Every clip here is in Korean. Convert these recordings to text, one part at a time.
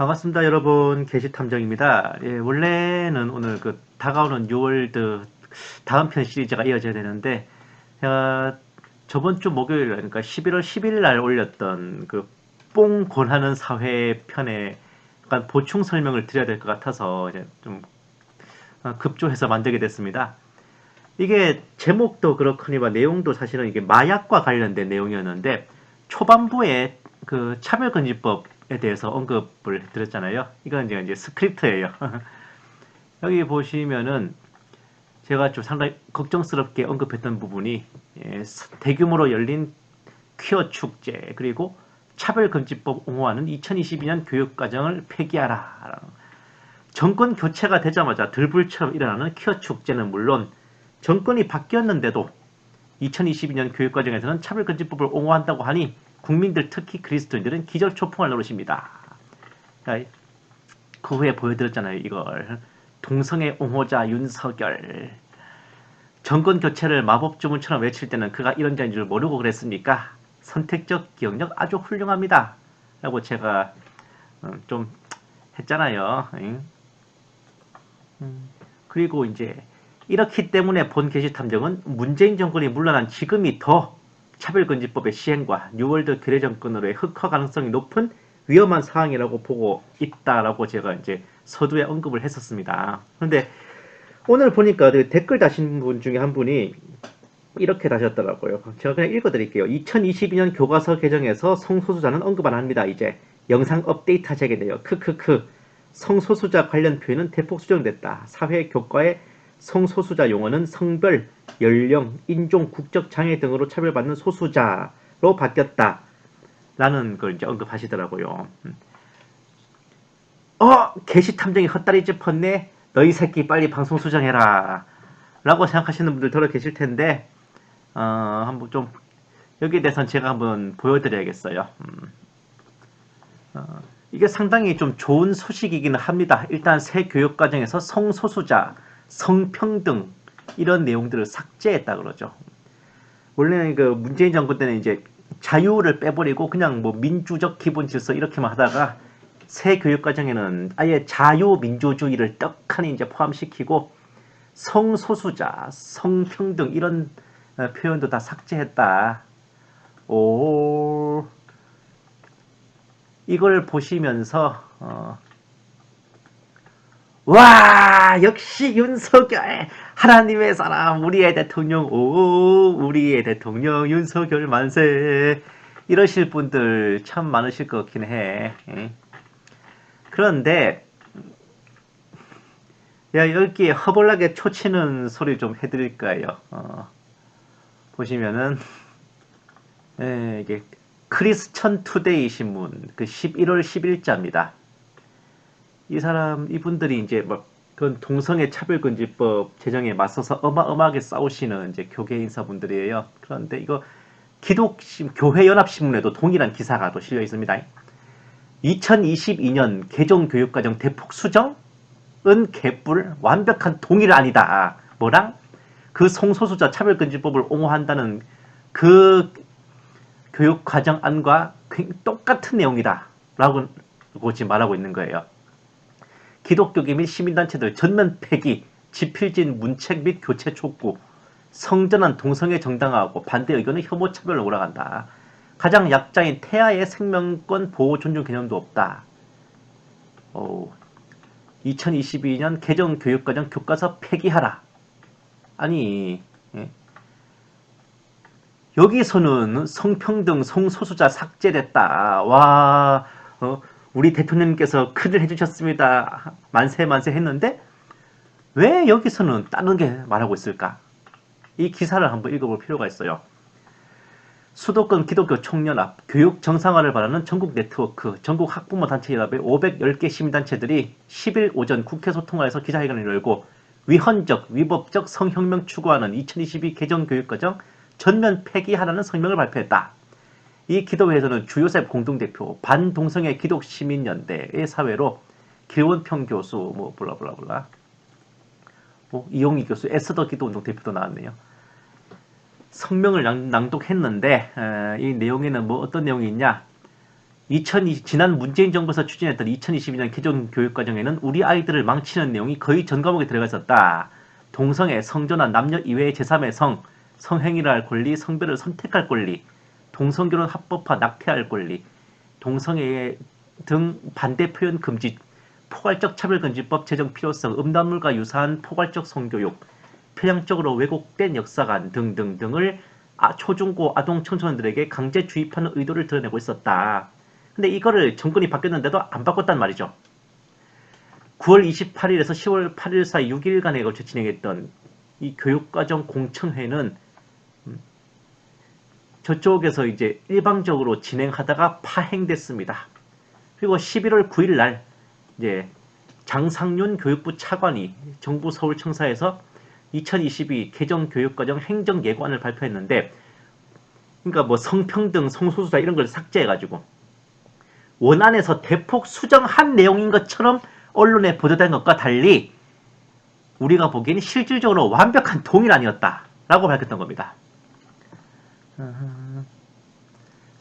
반갑습니다, 여러분. 게시탐정입니다. 예, 원래는 오늘 다가오는 6월드 다음 편 시리즈가 이어져야 되는데, 제가 저번 주 목요일, 그러니까 11월 10일 날 올렸던 뽕 권하는 사회 편에 약간 보충 설명을 드려야 될 것 같아서 이제 좀 급조해서 만들게 됐습니다. 이게 제목도 그렇거니와 내용도 사실은 이게 마약과 관련된 내용이었는데, 초반부에 차별금지법에 대해서 언급을 드렸잖아요. 이건 이제 스크립트예요. 여기 보시면은 제가 좀 상당히 걱정스럽게 언급했던 부분이, 대규모로 열린 퀴어 축제, 그리고 차별금지법 옹호하는 2022년 교육과정을 폐기하라. 정권 교체가 되자마자 들불처럼 일어나는 퀴어 축제는 물론 정권이 바뀌었는데도 2022년 교육과정에서는 차별금지법을 옹호한다고 하니 국민들, 특히 그리스도인들은 기절초풍할 노릇입니다. 그 후에 보여드렸잖아요, 이걸. 동성애 옹호자 윤석열. 정권 교체를 마법 주문처럼 외칠 때는 그가 이런 자인 줄 모르고 그랬습니까? 선택적 기억력 아주 훌륭합니다. 라고 제가 좀 했잖아요. 그리고 이제 이렇기 때문에 본 게시탐정은 문재인 정권이 물러난 지금이 더 차별금지법의 시행과 뉴월드 괴뢰 정권으로의 흑화 가능성이 높은 위험한 상황이라고 보고 있다라고 제가 이제 서두에 언급을 했었습니다. 그런데 오늘 보니까 댓글 다신 분 중에 한 분이 이렇게 다셨더라고요. 제가 그냥 읽어드릴게요. 2022년 교과서 개정에서 성소수자는 언급 안 합니다. 이제 영상 업데이트 하셔야겠네요. 크크크. 성소수자 관련 표현은 대폭 수정됐다. 사회 교과에 성소수자 용어는 성별, 연령, 인종, 국적 장애 등으로 차별받는 소수자로 바뀌었다. 라는 걸 이제 언급하시더라고요. 게시탐정이 헛다리 짚었네. 너희 새끼 빨리 방송 수정해라. 라고 생각하시는 분들 들어 계실 텐데, 한번 좀, 여기에 대해서는 제가 한번 보여드려야겠어요. 이게 상당히 좀 좋은 소식이기는 합니다. 일단 새 교육과정에서 성소수자, 성평등, 이런 내용들을 삭제했다 그러죠. 원래는 문재인 정부 때는 이제 자유를 빼버리고 그냥 뭐 민주적 기본 질서 이렇게만 하다가 새 교육과정에는 아예 자유민주주의를 떡하니 이제 포함시키고 성소수자, 성평등 이런 표현도 다 삭제했다. 이걸 보시면서 와, 역시 윤석열, 하나님의 사람, 우리의 대통령, 우리의 대통령 윤석열 만세, 이러실 분들 참 많으실 것 같긴 해. 그런데 여기에 허벌나게 초치는 소리 좀 해드릴까요? 보시면은 이게 크리스천 투데이 신문 11월 10일자입니다. 이분들이 이제 그건 동성애 차별금지법 제정에 맞서서 어마어마하게 싸우시는 이제 교계 인사분들이에요. 그런데 이거 교회연합신문에도 동일한 기사가 또 실려 있습니다. 2022년 개정교육과정 대폭 수정은 개뿔, 완벽한 동일 아니다. 뭐랑? 그 성소수자 차별금지법을 옹호한다는 그 교육과정안과 똑같은 내용이다. 라고 지금 말하고 있는 거예요. 기독교계 및 시민단체들 전면 폐기, 지필진 문책 및 교체 촉구, 성전환 동성애 정당화하고 반대 의견은 혐오 차별로 올라간다. 가장 약자인 태아의 생명권 보호 존중 개념도 없다. 2022년 개정 교육과정 교과서 폐기하라. 아니, 여기서는 성평등, 성소수자 삭제됐다. 와, 우리 대통령님께서 큰일 해주셨습니다. 만세 만세 했는데 왜 여기서는 다른 게 말하고 있을까? 이 기사를 한번 읽어볼 필요가 있어요. 수도권 기독교 총연합, 교육 정상화를 바라는 전국 네트워크, 전국 학부모 단체연합의 510개 시민단체들이 10일 오전 국회 소통관에서 기자회견을 열고 위헌적, 위법적 성혁명 추구하는 2022 개정교육과정 전면 폐기하라는 성명을 발표했다. 이 기도회에서는 주요셉 공동대표, 반동성애 기독시민연대의 사회로 길원평 교수, 블라블라블라, 이용희 교수, 에스더 기도운동 대표도 나왔네요. 성명을 낭독했는데 이 내용에는 어떤 내용이 있냐? 지난 문재인 정부에서 추진했던 2022년 개정 교육과정에는 우리 아이들을 망치는 내용이 거의 전 과목에 들어가 있었다. 동성애, 성전환, 남녀 이외의 제3의 성, 성행위를 할 권리, 성별을 선택할 권리, 동성결혼 합법화, 낙태할 권리, 동성애 등 반대 표현 금지, 포괄적 차별금지법 제정 필요성, 음란물과 유사한 포괄적 성교육, 편향적으로 왜곡된 역사관 등등등을 초중고 아동 청소년들에게 강제 주입하는 의도를 드러내고 있었다. 근데 이거를 정권이 바뀌었는데도 안 바꿨단 말이죠. 9월 28일에서 10월 8일 사이 6일간에 걸쳐 진행했던 이 교육과정 공청회는 저쪽에서 이제 일방적으로 진행하다가 파행됐습니다. 그리고 11월 9일 날 이제 장상윤 교육부 차관이 정부 서울청사에서 2022 개정 교육과정 행정예고안을 발표했는데, 그러니까 뭐 성평등, 성소수자 이런 걸 삭제해가지고 원안에서 대폭 수정한 내용인 것처럼 언론에 보도된 것과 달리 우리가 보기에는 실질적으로 완벽한 동일안이었다라고 밝혔던 겁니다.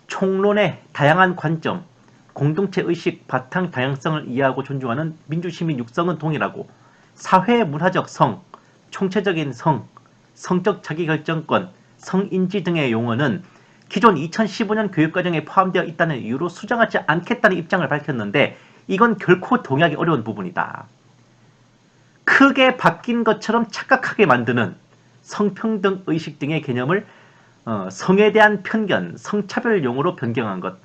총론의 다양한 관점, 공동체 의식 바탕 다양성을 이해하고 존중하는 민주시민 육성은 동일하고, 사회 문화적 성, 총체적인 성, 성적 자기결정권, 성인지 등의 용어는 기존 2015년 교육과정에 포함되어 있다는 이유로 수정하지 않겠다는 입장을 밝혔는데, 이건 결코 동의하기 어려운 부분이다. 크게 바뀐 것처럼 착각하게 만드는 성평등 의식 등의 개념을 성에 대한 편견, 성차별 용어로 변경한 것,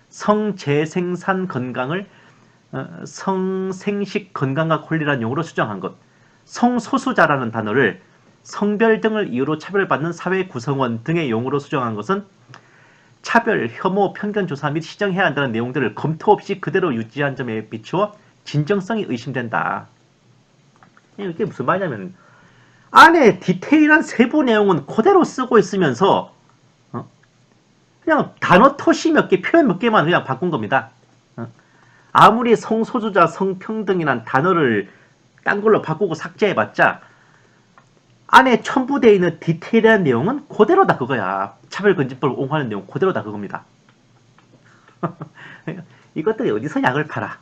성재생산 건강을 성생식 건강과 권리라는 용어로 수정한 것, 성소수자라는 단어를 성별 등을 이유로 차별받는 사회 구성원 등의 용어로 수정한 것은 차별, 혐오, 편견 조사 및 시정해야 한다는 내용들을 검토 없이 그대로 유지한 점에 비추어 진정성이 의심된다. 이게 무슨 말이냐면, 안에 디테일한 세부 내용은 그대로 쓰고 있으면서 그냥 단어 토시 몇 개, 표현 몇 개만 그냥 바꾼 겁니다. 아무리 성소수자, 성평등이란 단어를 딴 걸로 바꾸고 삭제해봤자 안에 첨부되어 있는 디테일한 내용은 그대로 다 그거야. 차별금지법을 옹호하는 내용 그대로 다 그겁니다. 이것들이 어디서 약을 팔아.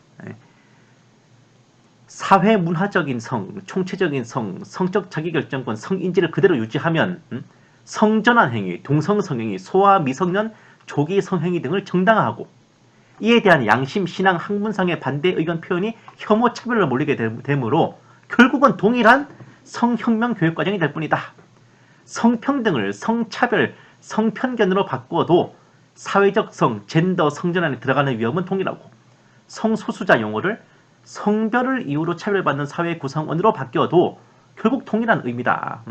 사회문화적인 성, 총체적인 성, 성적 자기결정권, 성인지를 그대로 유지하면 성전환 행위, 동성성행위, 소아 미성년 조기 성행위 등을 정당화하고, 이에 대한 양심, 신앙, 학문상의 반대 의견 표현이 혐오, 차별로 몰리게 되므로 결국은 동일한 성혁명 교육과정이 될 뿐이다. 성평등을 성차별, 성편견으로 바꿔도 사회적 성, 젠더, 성전환에 들어가는 위험은 동일하고, 성소수자 용어를 성별을 이유로 차별받는 사회 구성원으로 바뀌어도 결국 동일한 의미다.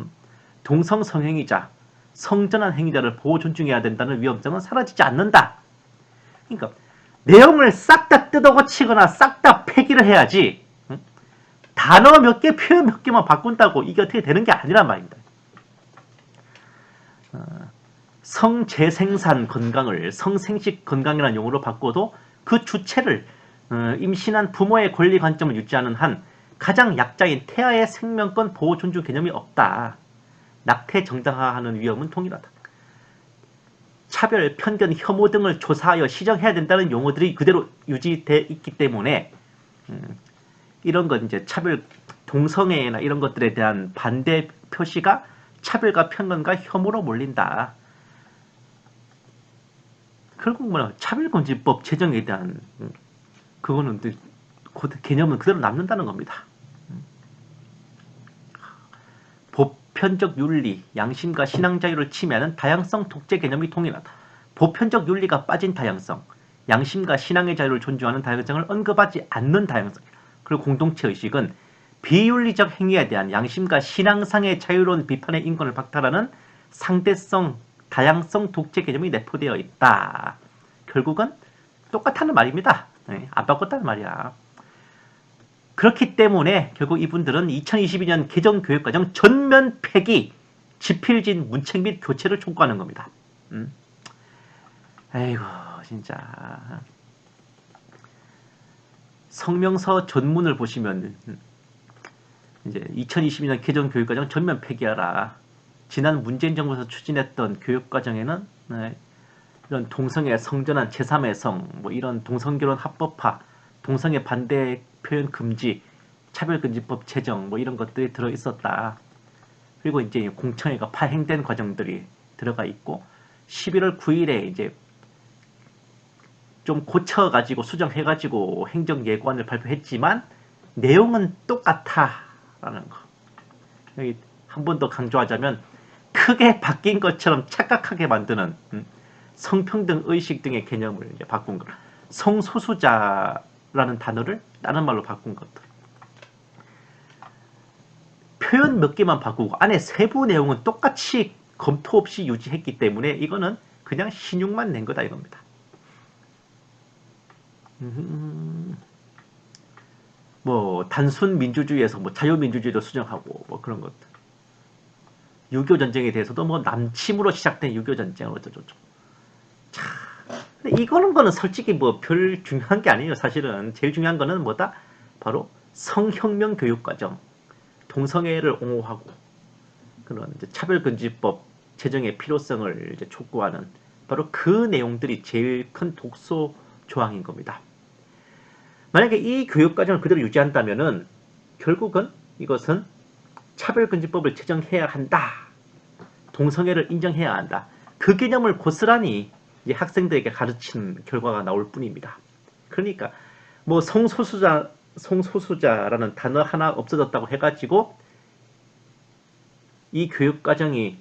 동성성행위자, 성전환 행위자를 보호 존중해야 된다는 위험성은 사라지지 않는다. 그러니까 내용을 싹 다 뜯어고치거나 싹 다 폐기를 해야지, 단어 몇 개, 표현 몇 개만 바꾼다고 이게 어떻게 되는 게 아니란 말입니다. 성재생산 건강을 성생식 건강이라는 용어로 바꿔도 그 주체를 임신한 부모의 권리 관점을 유지하는 한 가장 약자인 태아의 생명권 보호 존중 개념이 없다. 낙태 정당화하는 위험은 동일하다. 차별, 편견, 혐오 등을 조사하여 시정해야 된다는 용어들이 그대로 유지되어 있기 때문에 이런 건 이제 차별, 동성애나 이런 것들에 대한 반대 표시가 차별과 편견과 혐오로 몰린다. 결국 뭐냐, 차별금지법 제정에 대한 그거는 개념은 그대로 남는다는 겁니다. 보편적 윤리, 양심과 신앙 자유를 침해하는 다양성 독재 개념이 통일하다. 보편적 윤리가 빠진 다양성, 양심과 신앙의 자유를 존중하는 다양성을 언급하지 않는 다양성, 그리고 공동체 의식은 비윤리적 행위에 대한 양심과 신앙상의 자유로운 비판의 인권을 박탈하는 상대성, 다양성 독재 개념이 내포되어 있다. 결국은 똑같다는 말입니다. 안 바꿨다는 말이야. 그렇기 때문에 결국 이분들은 2022년 개정 교육과정 전면 폐기, 지필진 문책 및 교체를 촉구하는 겁니다. 아이고 진짜. 성명서 전문을 보시면 이제 2022년 개정 교육과정 전면 폐기하라. 지난 문재인 정부에서 추진했던 교육과정에는 이런 동성애 성전환 제3의 성, 뭐 이런 동성결혼 합법화, 동성애 반대 표현 금지, 차별금지법 제정, 뭐 이런 것들이 들어 있었다. 그리고 이제 공청회가 파행된 과정들이 들어가 있고 11월 9일에 이제 좀 고쳐가지고 수정해가지고 행정예고안을 발표했지만 내용은 똑같다라는 거. 여기 한 번 더 강조하자면 크게 바뀐 것처럼 착각하게 만드는 성평등 의식 등의 개념을 이제 바꾼 것. 성소수자라는 단어를 다른 말로 바꾼 것들. 표현 몇 개만 바꾸고 안에 세부 내용은 똑같이 검토 없이 유지했기 때문에 이거는 그냥 신용만 낸 거다 이겁니다. 뭐 단순 민주주의에서 뭐 자유민주주의로 수정하고 뭐 그런 것들. 6.25 전쟁에 대해서도 뭐 남침으로 시작된 6.25 전쟁을 어쩌고저쩌고. 자, 근데 이거는 거는 솔직히 뭐 별 중요한 게 아니에요. 사실은 제일 중요한 거는 뭐다? 바로 성혁명 교육과정, 동성애를 옹호하고 그런 이제 차별금지법 제정의 필요성을 이제 촉구하는 바로 그 내용들이 제일 큰 독소 조항인 겁니다. 만약에 이 교육과정을 그대로 유지한다면은 결국은 이것은 차별금지법을 제정해야 한다. 동성애를 인정해야 한다. 그 개념을 고스란히 이제 학생들에게 가르치는 결과가 나올 뿐입니다. 그러니까 뭐 성소수자라는 단어 하나 없어졌다고 해가지고 이 교육과정이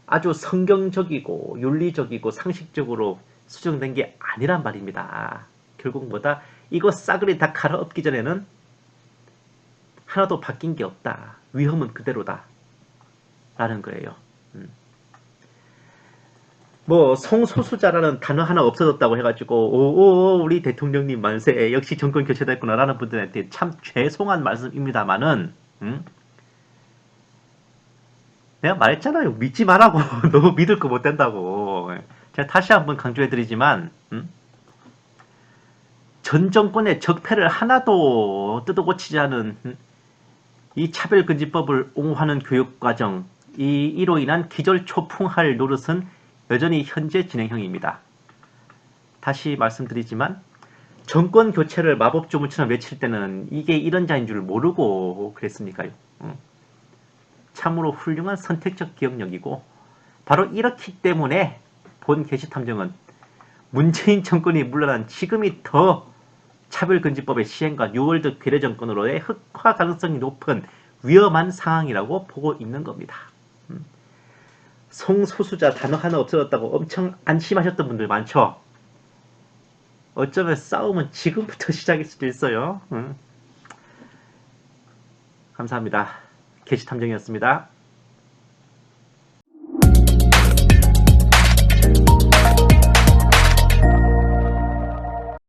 아주 성경적이고 윤리적이고 상식적으로 수정된 게 아니란 말입니다. 결국 뭐다? 이거 싸그리 다 갈아엎기 전에는 하나도 바뀐 게 없다. 위험은 그대로다. 라는 거예요. 뭐 성소수자라는 단어 하나 없어졌다고 해가지고 오 우리 대통령님 만세 역시 정권 교체됐구나 라는 분들한테 참 죄송한 말씀입니다만은 내가 말했잖아요. 믿지 말라고. 너무 믿을 거 못 된다고. 제가 다시 한번 강조해드리지만 전 정권의 적폐를 하나도 뜯어고치지 않은 이 차별금지법을 옹호하는 교육과정, 이로 인한 기절초풍할 노릇은 여전히 현재 진행형입니다. 다시 말씀드리지만 정권 교체를 마법 주문처럼 외칠 때는 이게 이런 자인 줄 모르고 그랬으니까요. 참으로 훌륭한 선택적 기억력이고 바로 이렇기 때문에 본 게시탐정은 문재인 정권이 물러난 지금이 더 차별금지법의 시행과 뉴월드 괴뢰 정권으로의 흑화 가능성이 높은 위험한 상황이라고 보고 있는 겁니다. 성소수자 단어 하나 없어졌다고 엄청 안심하셨던 분들 많죠? 어쩌면 싸움은 지금부터 시작일 수도 있어요. 감사합니다. 게시탐정이었습니다.